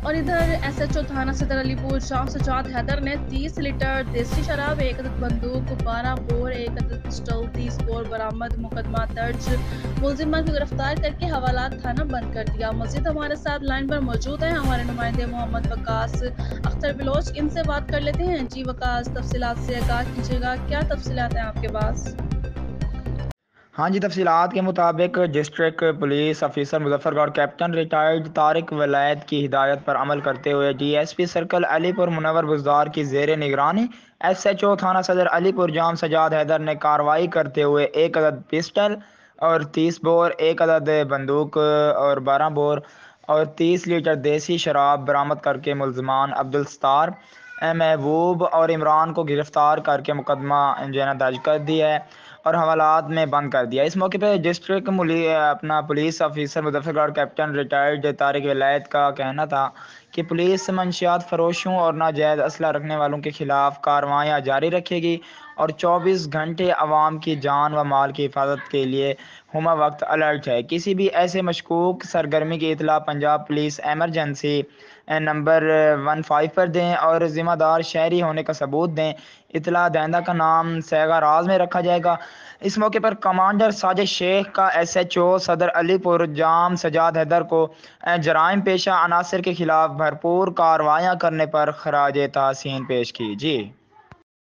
और इधर एसएचओ थाना सदर अलीपुर शाह सजाद हैदर ने 30 लीटर देसी शराब, 1 अदद बंदूक, 12 बोर, 1 अदद पिस्टल, 30 बोर बरामद, मुकदमा दर्ज, मुलजिमा को गिरफ्तार करके हवालात थाना बंद कर दिया। मजीद हमारे साथ लाइन पर मौजूद हैं हमारे नुमाइंदे मोहम्मद वकास अख्तर बिलोच, इनसे बात कर लेते हैं। जी वकास, तफसीलात से आगाह कीजिएगा, क्या तफसीलात हैं आपके पास? हाँ जी, तफसीलात के मुताबिक district police officer Muzaffargarh captain retired Tariq Wilayat की हिदायत पर अमल करते हुए डीएसपी सर्कल अलीपुर मुनव्वर बुज़दार की ज़ेर निगरानी एसएचओ थाना सदर अलीपुर जाम सजाद हैदर ने कार्रवाई करते हुए 1 अदद पिस्टल और 30 बोर, 1 अदद बंदूक और 12 बोर और 30 लीटर देसी शराब बरामद करके मुलजमान अब्दुल सत्तार, महबूब और इमरान को गिरफ्तार करके मुकदमा दर्ज कर दिया है और हवालात में बंद कर दिया। इस मौके पर district police officer Muzaffargarh captain retired Tariq विलायत का कहना था कि पुलिस मंशियात फरोशों और नाजायज़ असला रखने वालों के खिलाफ कार्रवाइयाँ जारी रखेगी और 24 घंटे आवाम की जान व माल की हिफाजत के लिए हुमा वक्त अलर्ट है। किसी भी ऐसे मशकूक सरगर्मी की इतला पंजाब पुलिस एमरजेंसी नंबर 15 पर दें और ज़िम्मेदार शहरी होने का सबूत दें। इतला दहिंदा का नाम सैगा राज में रखा जाएगा। इस मौके पर कमांडर साजिद शेख का एसएचओ सदर अलीपुर जाम सजाद हैदर को जराइम पेशा अनासर के खिलाफ भरपूर कार्रवाइयाँ करने पर खराज तहसीन पेश की। जी।